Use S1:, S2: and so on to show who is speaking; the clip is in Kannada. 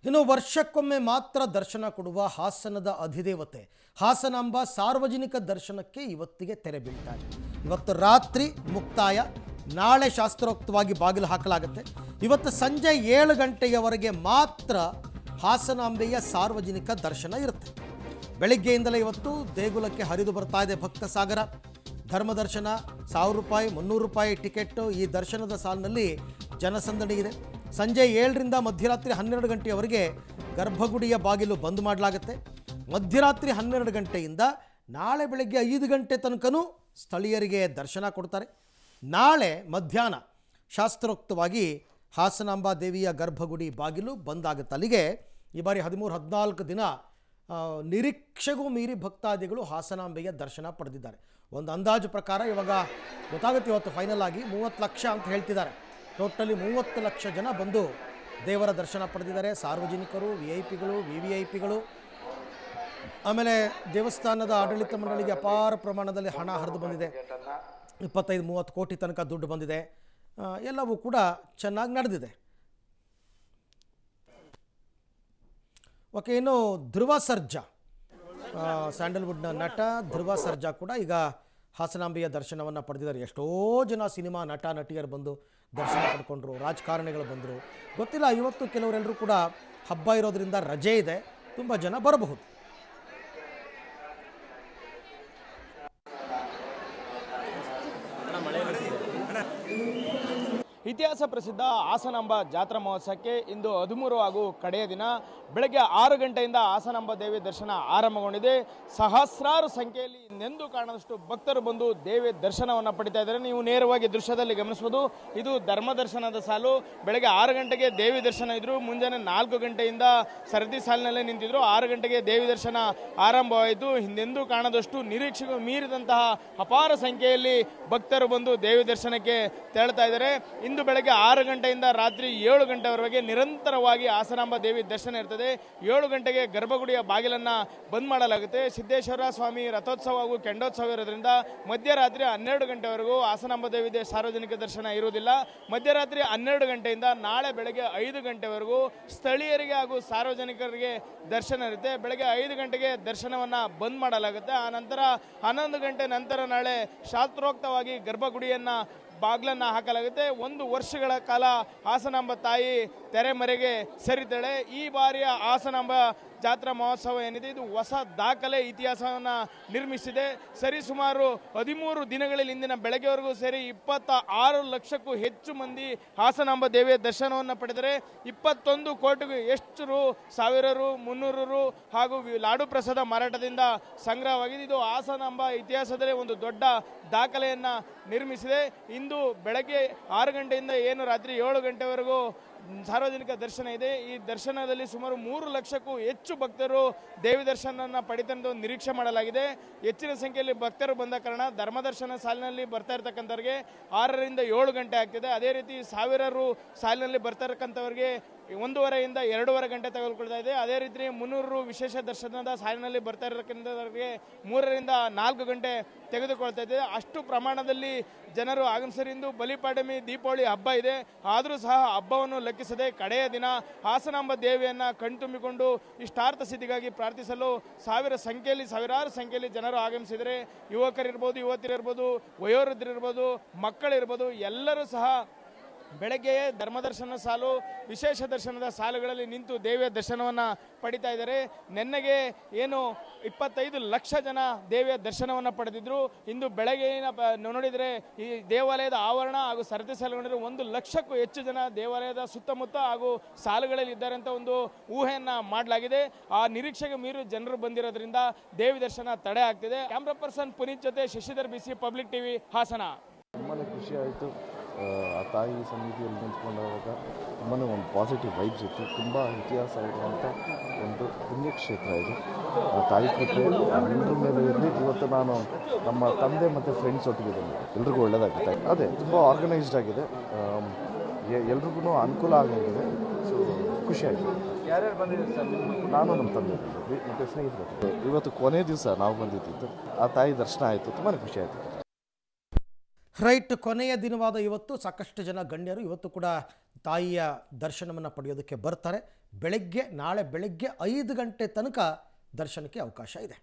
S1: ಇನ್ನು ವರ್ಷಕ್ಕೊಮ್ಮೆ ಮಾತ್ರ ದರ್ಶನ ಕೊಡುವ ಹಾಸನದ ಅಧಿದೇವತೆ ಹಾಸನಾಂಬ ಸಾರ್ವಜನಿಕ ದರ್ಶನಕ್ಕೆ ಇವತ್ತಿಗೆ ತೆರೆ ಬೀಳ್ತಾ ಇದೆ. ಇವತ್ತು ರಾತ್ರಿ ಮುಕ್ತಾಯ, ನಾಳೆ ಶಾಸ್ತ್ರೋಕ್ತವಾಗಿ ಬಾಗಿಲು ಹಾಕಲಾಗುತ್ತೆ. ಇವತ್ತು ಸಂಜೆ 7 ಗಂಟೆಯವರೆಗೆ ಮಾತ್ರ ಹಾಸನಾಂಬೆಯ ಸಾರ್ವಜನಿಕ ದರ್ಶನ ಇರುತ್ತೆ. ಬೆಳಿಗ್ಗೆಯಿಂದಲೇ ಇವತ್ತು ದೇಗುಲಕ್ಕೆ ಹರಿದು ಬರ್ತಾ ಇದೆ ಭಕ್ತ ಸಾಗರ. ಧರ್ಮ ದರ್ಶನ 1000 ರೂಪಾಯಿ, 300 ರೂಪಾಯಿ ಟಿಕೆಟ್. ಈ ದರ್ಶನದ ಸಾಲಿನಲ್ಲಿ ಜನಸಂದಣಿ ಇದೆ. ಸಂಜೆ 7ರಿಂದ ಮಧ್ಯರಾತ್ರಿ 12 ಗಂಟೆಯವರೆಗೆ ಗರ್ಭಗುಡಿಯ ಬಾಗಿಲು ಬಂದ್ ಮಾಡಲಾಗುತ್ತೆ. ಮಧ್ಯರಾತ್ರಿ 12 ಗಂಟೆಯಿಂದ ನಾಳೆ ಬೆಳಗ್ಗೆ 5 ಗಂಟೆ ತನಕನೂ ಸ್ಥಳೀಯರಿಗೆ ದರ್ಶನ ಕೊಡ್ತಾರೆ. ನಾಳೆ ಮಧ್ಯಾಹ್ನ ಶಾಸ್ತ್ರೋಕ್ತವಾಗಿ ಹಾಸನಾಂಬಾ ದೇವಿಯ ಗರ್ಭಗುಡಿ ಬಾಗಿಲು ಬಂದಾಗುತ್ತೆ. ಅಲ್ಲಿಗೆ ಈ ಬಾರಿ 13-14 ದಿನ ನಿರೀಕ್ಷೆಗೂ ಮೀರಿ ಭಕ್ತಾದಿಗಳು ಹಾಸನಾಂಬೆಯ ದರ್ಶನ ಪಡೆದಿದ್ದಾರೆ. ಒಂದು ಅಂದಾಜು ಪ್ರಕಾರ ಇವಾಗ ಗೊತ್ತಾಗುತ್ತೆ, ಇವತ್ತು ಫೈನಲ್ ಆಗಿ 30 ಲಕ್ಷ ಅಂತ ಹೇಳ್ತಿದ್ದಾರೆ. ಟೋಟಲಿ 30 ಲಕ್ಷ ಜನ ಬಂದು ದೇವರ ದರ್ಶನ ಪಡೆದಿದ್ದಾರೆ. ಸಾರ್ವಜನಿಕರು, VIP ಗಳು, VVIPಗಳು, ಆಮೇಲೆ ದೇವಸ್ಥಾನದ ಆಡಳಿತ ಮಂಡಳಿಗೆ ಅಪಾರ ಪ್ರಮಾಣದಲ್ಲಿ ಹಣ ಹರಿದು ಬಂದಿದೆ. 25-30 ಕೋಟಿ ತನಕ ದುಡ್ಡು ಬಂದಿದೆ. ಎಲ್ಲವೂ ಕೂಡ ಚೆನ್ನಾಗಿ ನಡೆದಿದೆ. ಓಕೆ, ಇನ್ನು ಧ್ರುವ ಸರ್ಜಾ, ಸ್ಯಾಂಡಲ್ವುಡ್ನ ನಟ ಧ್ರುವ ಸರ್ಜಾ ಕೂಡ ಈಗ ಹಾಸನಾಂಬೆಯ ದರ್ಶನವನ್ನು ಪಡೆದಿದ್ದಾರೆ. ಎಷ್ಟೋ ಜನ ಸಿನಿಮಾ ನಟ ನಟಿಯರು ಬಂದು ದರ್ಶನ ಪಡ್ಕೊಂಡ್ರು, ರಾಜಕಾರಣಿಗಳು ಬಂದರು. ಗೊತ್ತಿಲ್ಲ, ಇವತ್ತು ಕೆಲವರೆಲ್ಲರೂ ಕೂಡ ಹಬ್ಬ ಇರೋದ್ರಿಂದ ರಜೆ ಇದೆ, ತುಂಬ ಜನ ಬರಬಹುದು.
S2: ಇತಿಹಾಸ ಪ್ರಸಿದ್ಧ ಹಾಸನಾಂಬ ಜಾತ್ರಾ ಮಹೋತ್ಸವಕ್ಕೆ ಇಂದು 13 ಹಾಗೂ ಕಡೆಯ ದಿನ ಬೆಳಗ್ಗೆ 6 ಗಂಟೆಯಿಂದ ಹಾಸನಾಂಬ ದೇವಿ ದರ್ಶನ ಆರಂಭಗೊಂಡಿದೆ. ಸಹಸ್ರಾರು ಸಂಖ್ಯೆಯಲ್ಲಿ ಇನ್ನೆಂದೂ ಕಾಣದಷ್ಟು ಭಕ್ತರು ಬಂದು ದೇವಿ ದರ್ಶನವನ್ನು ಪಡಿತಾ ಇದ್ದಾರೆ. ನೀವು ನೇರವಾಗಿ ದೃಶ್ಯದಲ್ಲಿ ಗಮನಿಸಬಹುದು. ಇದು ಧರ್ಮ ದರ್ಶನದ ಸಾಲು. ಬೆಳಗ್ಗೆ 6 ಗಂಟೆಗೆ ದೇವಿ ದರ್ಶನ ಇದ್ರು. ಮುಂಜಾನೆ 4 ಗಂಟೆಯಿಂದ ಸರದಿ ಸಾಲಿನಲ್ಲೇ ನಿಂತಿದ್ರು. 6 ಗಂಟೆಗೆ ದೇವಿ ದರ್ಶನ ಆರಂಭವಾಯಿತು. ಹಿಂದೆಂದೂ ಕಾಣದಷ್ಟು ನಿರೀಕ್ಷೆಗೂ ಮೀರಿದಂತಹ ಅಪಾರ ಸಂಖ್ಯೆಯಲ್ಲಿ ಭಕ್ತರು ಬಂದು ದೇವಿ ದರ್ಶನಕ್ಕೆ ತೆರಳುತ್ತಾ ಇದ್ದಾರೆ. ಇಂದು ಬೆಳಗ್ಗೆ 6 ಗಂಟೆಯಿಂದ ರಾತ್ರಿ 7 ಗಂಟೆವರೆಗೆ ನಿರಂತರವಾಗಿ ಹಾಸನಾಂಬ ದೇವಿ ದರ್ಶನ ಇರ್ತದೆ. 7 ಗಂಟೆಗೆ ಗರ್ಭಗುಡಿಯ ಬಾಗಿಲನ್ನು ಬಂದ್ ಮಾಡಲಾಗುತ್ತೆ. ಸಿದ್ದೇಶ್ವರ ಸ್ವಾಮಿ ರಥೋತ್ಸವ ಹಾಗೂ ಕೆಂಡೋತ್ಸವ ಇರೋದ್ರಿಂದ ಮಧ್ಯರಾತ್ರಿ 12 ಗಂಟೆವರೆಗೂ ಹಾಸನಾಂಬ ದೇವಿ ಸಾರ್ವಜನಿಕ ದರ್ಶನ ಇರುವುದಿಲ್ಲ. ಮಧ್ಯರಾತ್ರಿ 12 ಗಂಟೆಯಿಂದ ನಾಳೆ ಬೆಳಗ್ಗೆ 5 ಗಂಟೆವರೆಗೂ ಸ್ಥಳೀಯರಿಗೆ ಹಾಗೂ ಸಾರ್ವಜನಿಕರಿಗೆ ದರ್ಶನ ಇರುತ್ತೆ. ಬೆಳಗ್ಗೆ 5 ಗಂಟೆಗೆ ದರ್ಶನವನ್ನು ಬಂದ್ ಮಾಡಲಾಗುತ್ತೆ. ಆ ನಂತರ 11 ಗಂಟೆ ನಂತರ ನಾಳೆ ಶಾಸ್ತ್ರೋಕ್ತವಾಗಿ ಗರ್ಭಗುಡಿಯನ್ನು ಬಾಗಿಲನ್ನು ಹಾಕಲಾಗುತ್ತೆ. 1 ವರ್ಷಗಳ ಕಾಲ ಹಾಸನಾಂಬ ತಾಯಿ ತೆರೆಮರೆಗೆ ಸರಿತಾಳೆ. ಈ ಬಾರಿಯ ಹಾಸನಾಂಬ ಜಾತ್ರಾ ಮಹೋತ್ಸವ ಏನಿದೆ, ಇದು ಹೊಸ ದಾಖಲೆ ಇತಿಹಾಸವನ್ನು ನಿರ್ಮಿಸಿದೆ. ಸರಿಸುಮಾರು 13 ದಿನಗಳಲ್ಲಿ ಇಂದಿನ ಬೆಳಗ್ಗೆವರೆಗೂ ಸೇರಿ 26 ಲಕ್ಷಕ್ಕೂ ಹೆಚ್ಚು ಮಂದಿ ಹಾಸನಾಂಬ ದೇವಿಯ ದರ್ಶನವನ್ನು ಪಡೆದರೆ 21 ಕೋಟಿಗೂ ಎಷ್ಟು ರು, 1000 ರು, 300 ರು ಹಾಗೂ ಲಾಡು ಪ್ರಸಾದ ಮಾರಾಟದಿಂದ ಸಂಗ್ರಹವಾಗಿದೆ. ಇದು ಹಾಸನಾಂಬ ಇತಿಹಾಸದಲ್ಲಿ ಒಂದು ದೊಡ್ಡ ದಾಖಲೆಯನ್ನು ನಿರ್ಮಿಸಿದೆ. ಇಂದು ಬೆಳಗ್ಗೆ 6 ಗಂಟೆಯಿಂದ ಏನು ರಾತ್ರಿ 7 ಗಂಟೆವರೆಗೂ ಸಾರ್ವಜನಿಕ ದರ್ಶನ ಇದೆ. ಈ ದರ್ಶನದಲ್ಲಿ ಸುಮಾರು 3 ಲಕ್ಷಕ್ಕೂ ಹೆಚ್ಚು ಭಕ್ತರು ದೇವಿ ದರ್ಶನವನ್ನು ಪಡಿತಂದು ನಿರೀಕ್ಷೆ ಮಾಡಲಾಗಿದೆ. ಹೆಚ್ಚಿನ ಸಂಖ್ಯೆಯಲ್ಲಿ ಭಕ್ತರು ಬಂದ ಕಾರಣ ಧರ್ಮ ದರ್ಶನ ಸಾಲಿನಲ್ಲಿ ಬರ್ತಾ ಇರ್ತಕ್ಕಂಥವ್ರಿಗೆ 6ರಿಂದ 7 ಗಂಟೆ ಆಗ್ತಿದೆ. ಅದೇ ರೀತಿ 1000 ರು ಸಾಲಿನಲ್ಲಿ ಬರ್ತಾ ಇರ್ತಕ್ಕಂಥವ್ರಿಗೆ 1:30ರಿಂದ 2:30 ಗಂಟೆ ತೆಗೆದುಕೊಳ್ತಾ ಇದೆ. ಅದೇ ರೀತಿ 300 ರು ವಿಶೇಷ ದರ್ಶನದ ಸಾಲಿನಲ್ಲಿ ಬರ್ತಾ ಇರತಕ್ಕಂಥವ್ರಿಗೆ 3ರಿಂದ 4 ಗಂಟೆ ತೆಗೆದುಕೊಳ್ತಾ ಇದೆ. ಅಷ್ಟು ಪ್ರಮಾಣದಲ್ಲಿ ಜನರು ಆಗಮಿಸಿದ್ದಾರೆ. ಇಂದು ಬಲಿಪಾಡ್ಯಮಿ, ದೀಪಾವಳಿ ಹಬ್ಬ ಇದೆ. ಆದರೂ ಸಹ ಹಬ್ಬವನ್ನು ಲೆಕ್ಕಿಸದೆ ಕಡೆಯ ದಿನ ಹಾಸನಾಂಬ ದೇವಿಯನ್ನು ಕಣ್ತುಂಬಿಕೊಂಡು ಇಷ್ಟಾರ್ಥ ಸಿದ್ಧಿಗಾಗಿ ಪ್ರಾರ್ಥಿಸಲು ಸಾವಿರಾರು ಸಂಖ್ಯೆಯಲ್ಲಿ ಜನರು ಆಗಮಿಸಿದರೆ ಯುವಕರಿರ್ಬೋದು, ಯುವತಿಯರಿರ್ಬೋದು, ವಯೋವೃದ್ಧರಿರ್ಬೋದು, ಮಕ್ಕಳಿರ್ಬೋದು, ಎಲ್ಲರೂ ಸಹ ಬೆಳಗ್ಗೆಯೇ ಧರ್ಮದರ್ಶನ ಸಾಲು, ವಿಶೇಷ ದರ್ಶನದ ಸಾಲುಗಳಲ್ಲಿ ನಿಂತು ದೇವಿಯ ದರ್ಶನವನ್ನು ಪಡಿತಾ ಇದ್ದಾರೆ. ನೆನ್ನೆಗೆ ಏನು 25 ಲಕ್ಷ ಜನ ದೇವಿಯ ದರ್ಶನವನ್ನು ಪಡೆದಿದ್ರು. ಇಂದು ಬೆಳಗ್ಗೆಯಿನ ನೋಡಿದರೆ ಈ ದೇವಾಲಯದ ಆವರಣ ಹಾಗೂ ಸರತಿ ಸಾಲುಗಳಿರೋ 1 ಲಕ್ಷಕ್ಕೂ ಹೆಚ್ಚು ಜನ ದೇವಾಲಯದ ಸುತ್ತಮುತ್ತ ಹಾಗೂ ಸಾಲುಗಳಲ್ಲಿ ಇದ್ದಾರೆ ಅಂತ ಒಂದು ಊಹೆಯನ್ನು ಮಾಡಲಾಗಿದೆ. ಆ ನಿರೀಕ್ಷೆಗೆ ಮೀರಿ ಜನರು ಬಂದಿರೋದ್ರಿಂದ ದೇವಿ ದರ್ಶನ ತಡೆ ಆಗ್ತಿದೆ. ಕ್ಯಾಮ್ರಾ ಪರ್ಸನ್ ಪುನೀತ್ ಜೊತೆ Shashidhar BC, public TV, Hassan.
S3: ತುಂಬಾ ಖುಷಿ ಆಯಿತು. ಆ ತಾಯಿ ಸನ್ನಿಧಿಯಲ್ಲಿ ನಿಂತ್ಕೊಂಡಾಗ ತುಂಬಾ ಒಂದು ಪಾಸಿಟಿವ್ ವೈಬ್ಸ್ ಇತ್ತು. ತುಂಬ ಇತಿಹಾಸ ಇರುವಂಥ ಒಂದು ಪುಣ್ಯಕ್ಷೇತ್ರ ಇದು. ಆ ತಾಯಿ ಕೃಪೆ ಎಲ್ಲರ ಮೇಲೆ ಇರಲಿ. ಇವತ್ತು ನಾನು ನಮ್ಮ ತಂದೆ ಮತ್ತು ಫ್ರೆಂಡ್ಸ್ ಒಟ್ಟಿಗೆ ಎಲ್ರಿಗೂ ಒಳ್ಳೆಯದಾಗುತ್ತೆ. ಅದೇ ತುಂಬ ಆರ್ಗನೈಸ್ಡ್ ಆಗಿದೆ, ಎಲ್ರಿಗೂ ಅನುಕೂಲ ಆಗಿದೆ. ಸೊ ಖುಷಿ ಆಯಿತು.
S2: ಯಾರ್ಯಾರು ಬಂದಿದ್ದೀರಿ ಸರ್?
S3: ನಾನು ನಮ್ಮ ತಂದೆ ಮತ್ತು ಸ್ನೇಹಿತರು. ಇವತ್ತು ಕೊನೆ ದಿವಸ ನಾವು ಬಂದಿದ್ದು. ಆ ತಾಯಿ ದರ್ಶನ ಆಯಿತು, ತುಂಬಾ ಖುಷಿ ಆಯಿತು.
S1: ರೈಟ್, ಕೊನೆಯ ದಿನವಾದ ಇವತ್ತು ಸಾಕಷ್ಟು ಜನ ಗಣ್ಯರು ಇವತ್ತು ಕೂಡ ತಾಯಿಯ ದರ್ಶನವನ್ನು ಪಡೆಯೋದಕ್ಕೆ ಬರ್ತಾರೆ. ನಾಳೆ ಬೆಳಗ್ಗೆ 5 ಗಂಟೆ ತನಕ ದರ್ಶನಕ್ಕೆ ಅವಕಾಶ ಇದೆ.